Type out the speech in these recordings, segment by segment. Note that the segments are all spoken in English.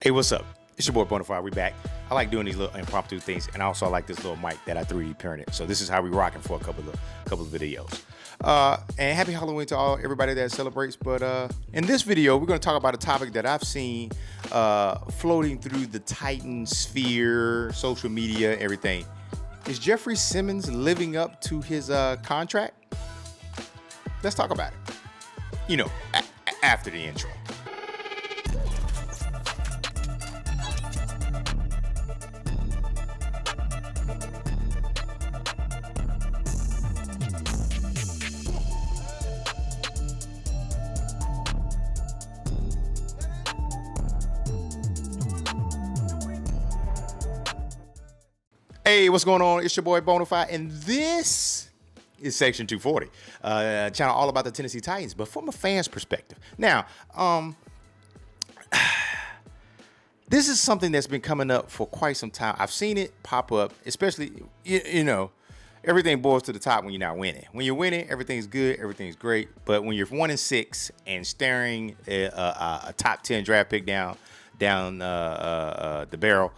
Hey, what's up? It's your boy Bonafide. We back. I like doing these little impromptu things, and I also like this little mic that I 3D printed. So this is how we rocking for a couple of videos. And happy Halloween to everybody that celebrates. But in this video, we're going to talk about a topic that I've seen floating through the Titan sphere, social media, everything. Is Jeffery Simmons living up to his contract? Let's talk about it. You know, after the intro. Hey, what's going on? It's your boy Bonafide, and this is Section 240, channel all about the Tennessee Titans, but from a fan's perspective. Now, this is something that's been coming up for quite some time. I've seen it pop up, especially, you know, everything boils to the top when you're not winning. When you're winning, everything's good, everything's great. But when you're 1-6 and staring a top 10 draft pick down the barrel,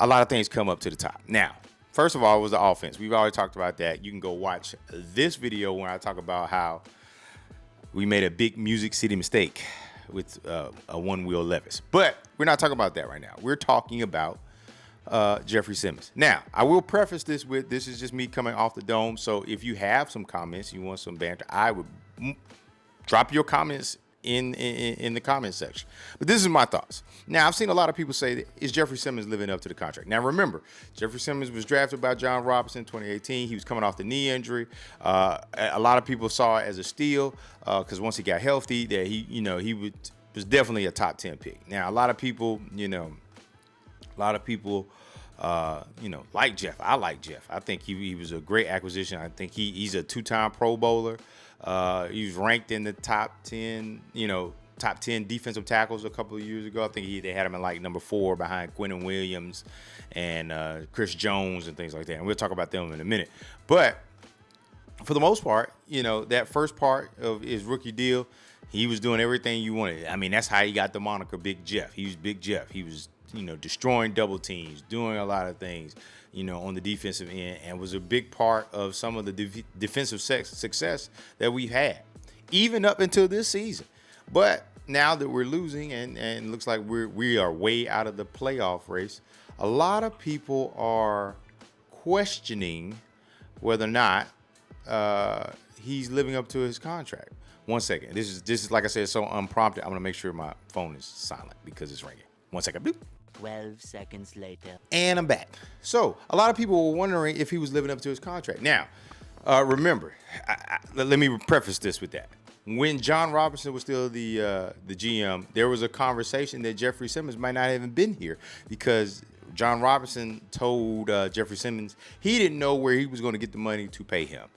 a lot of things come up to the top. Now, first of all, it was the offense. We've already talked about that. You can go watch this video when I talk about how we made a big Music City mistake with a one-wheel Levis. But we're not talking about that right now. We're talking about Jeffery Simmons. Now, I will preface this with, this is just me coming off the dome. So if you have some comments, you want some banter, I would drop your comments in the comment section. But this is my thoughts. Now, I've seen a lot of people say, is Jeffery Simmons living up to the contract? Now, remember, Jeffery Simmons was drafted by John Robinson in 2018. He was coming off the knee injury. A lot of people saw it as a steal because once he got healthy, that he was definitely a top 10 pick. Now, a lot of people, like Jeff. I like Jeff. I think he was a great acquisition. I think he's a two-time Pro Bowler. He was ranked in the top 10 defensive tackles a couple of years ago. I think they had him in like number 4 behind Quinnen Williams and Chris Jones and things like that. And we'll talk about them in a minute. But for the most part, that first part of his rookie deal, he was doing everything you wanted. I mean, that's how he got the moniker Big Jeff. He was Big Jeff. He was destroying double teams, doing a lot of things, on the defensive end, and was a big part of some of the defensive success that we've had, even up until this season. But now that we're losing and looks like we are way out of the playoff race, a lot of people are questioning whether or not he's living up to his contract. One second. This is like I said, so unprompted. I'm gonna make sure my phone is silent because it's ringing. 1 second. Bloop. 12 seconds later. And I'm back. So a lot of people were wondering if he was living up to his contract. Now, remember, let me preface this with that. When John Robinson was still the GM, there was a conversation that Jeffery Simmons might not have even been here because John Robinson told Jeffery Simmons he didn't know where he was going to get the money to pay him.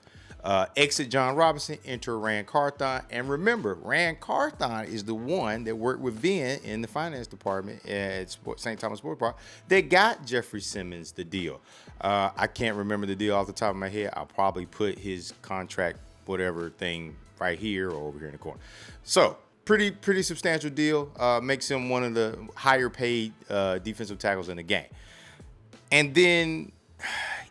Exit John Robinson, enter Rand Carthon. And remember, Rand Carthon is the one that worked with Vin in the finance department at St. Thomas Sports Park that got Jeffery Simmons the deal. I can't remember the deal off the top of my head. I'll probably put his contract, whatever thing, right here or over here in the corner. So pretty substantial deal. Makes him one of the higher paid defensive tackles in the game. And then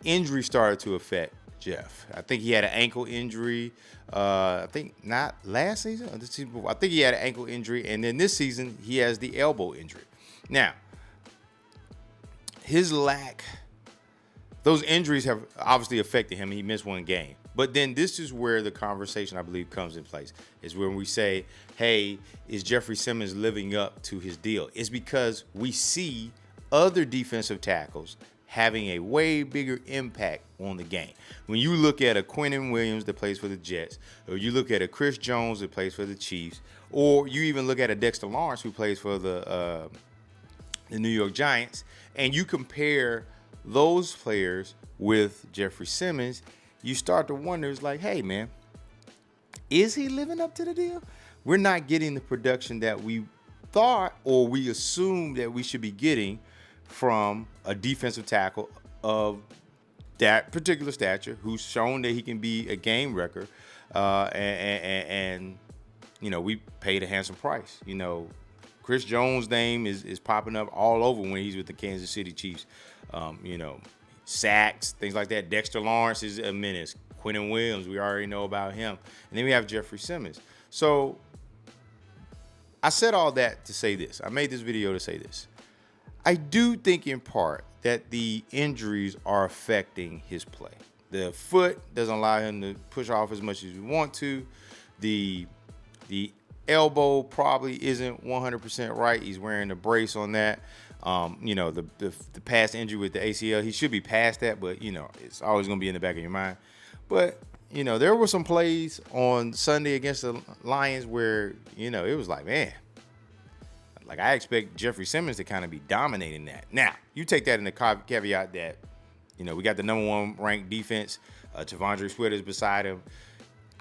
injury started to affect Jeff. I think he had an ankle injury. I think not last season. I think he had an ankle injury, and then this season he has the elbow injury. Now, those injuries have obviously affected him. He missed one game. But then this is where the conversation, I believe, comes in place. Is when we say, hey, is Jeffery Simmons living up to his deal? It's because we see other defensive tackles having a way bigger impact on the game. When you look at a Quinnen Williams that plays for the Jets, or you look at a Chris Jones that plays for the Chiefs, or you even look at a Dexter Lawrence who plays for the New York Giants, and you compare those players with Jeffery Simmons, you start to wonder, it's like, hey, man, is he living up to the deal? We're not getting the production that we thought or we assumed that we should be getting from a defensive tackle of that particular stature who's shown that he can be a game wrecker, and we paid a handsome price. Chris Jones' name is popping up all over when he's with the Kansas City Chiefs. You know, sacks, things like that. Dexter Lawrence is a menace. Quentin Williams, we already know about him. And then we have Jeffery Simmons. So I said all that to say this. I made this video to say this. I do think in part that the injuries are affecting his play. The foot doesn't allow him to push off as much as we want to. The elbow probably isn't 100% right. He's wearing a brace on that. You know, the past injury with the ACL, he should be past that, but, you know, it's always going to be in the back of your mind. But, you know, there were some plays on Sunday against the Lions where, you know, it was like, man, like I expect Jeffery Simmons to kind of be dominating that. Now, you take that in the caveat that, you know, we got the #1 ranked defense. T'Vondre Sweat is beside him.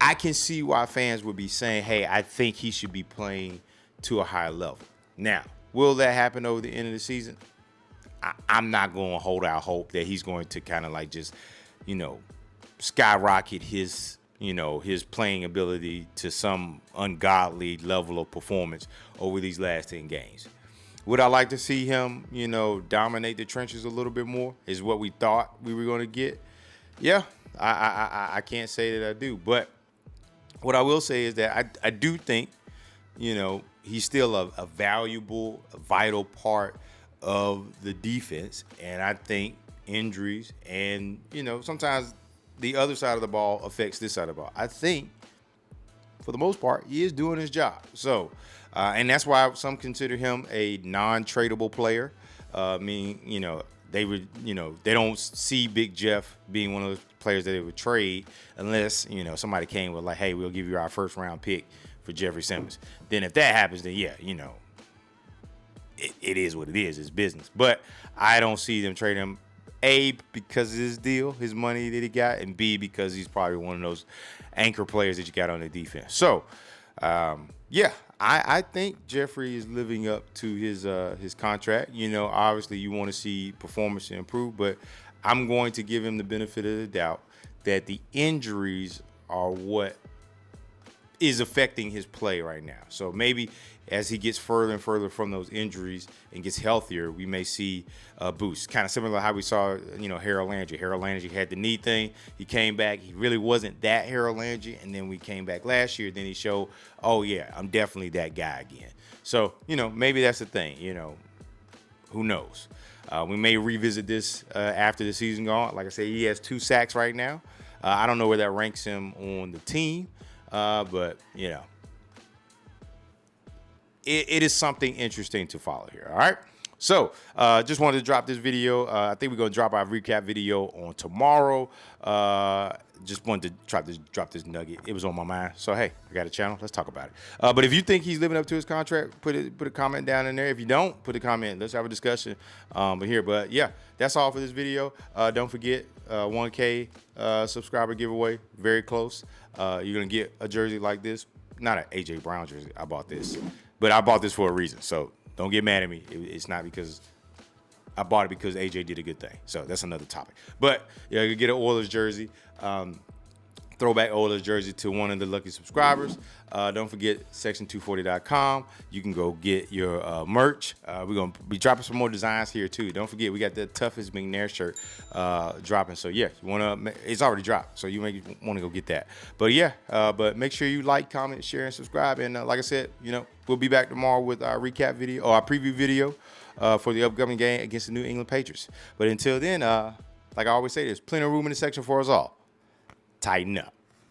I can see why fans would be saying, hey, I think he should be playing to a higher level. Now, will that happen over the end of the season? I'm not going to hold out hope that he's going to kind of like just, you know, skyrocket his, you know, his playing ability to some ungodly level of performance over these last 10 games. Would I like to see him, you know, dominate the trenches a little bit more? Is what we thought we were going to get? Yeah, I can't say that I do. But what I will say is that I do think, you know, he's still a valuable, a vital part of the defense. And I think injuries and, you know, sometimes the other side of the ball affects this side of the ball. I think, for the most part, he is doing his job. So, and that's why some consider him a non-tradable player. I mean, you know, they would, you know, they don't see Big Jeff being one of those players that they would trade unless, you know, somebody came with like, hey, we'll give you our first round pick for Jeffery Simmons. Then if that happens, then yeah, you know, it is what it is. It's business. But I don't see them trading him. A, because of his deal, his money that he got, and B, because he's probably one of those anchor players that you got on the defense. So, yeah, I think Jeffery is living up to his contract. You know, obviously you want to see performance improve, but I'm going to give him the benefit of the doubt that the injuries are what is affecting his play right now. So maybe as he gets further and further from those injuries and gets healthier, we may see a boost. Kind of similar to how we saw, you know, Harold Landry. Harold Landry had the knee thing. He came back. He really wasn't that Harold Landry. And then we came back last year. Then he showed, oh, yeah, I'm definitely that guy again. So, you know, maybe that's the thing. You know, who knows? We may revisit this after the season gone. Like I said, he has 2 sacks right now. I don't know where that ranks him on the team. But, you know, it is something interesting to follow here. All right. So just wanted to drop this video. I think we're going to drop our recap video on tomorrow. Just wanted to drop this nugget. It was on my mind. So, hey, I got a channel. Let's talk about it. But if you think he's living up to his contract, put a comment down in there. If you don't, put a comment. Let's have a discussion. But yeah, that's all for this video. Don't forget 1K subscriber giveaway. Very close. You're going to get a jersey like this. Not an AJ Brown jersey. I bought this. But I bought this for a reason. So don't get mad at me. It's not because I bought it because AJ did a good thing. So that's another topic. But yeah, you get an Oilers jersey. Throwback Oilers jersey to one of the lucky subscribers. Don't forget section240.com. You can go get your merch. We're going to be dropping some more designs here too. Don't forget, we got the toughest McNair shirt dropping. So yeah, you want to, it's already dropped. So you may want to go get that. But yeah, but make sure you like, comment, share, and subscribe. And like I said, you know, we'll be back tomorrow with our recap video or our preview video for the upcoming game against the New England Patriots. But until then, like I always say, there's plenty of room in the section for us all. Tighten up.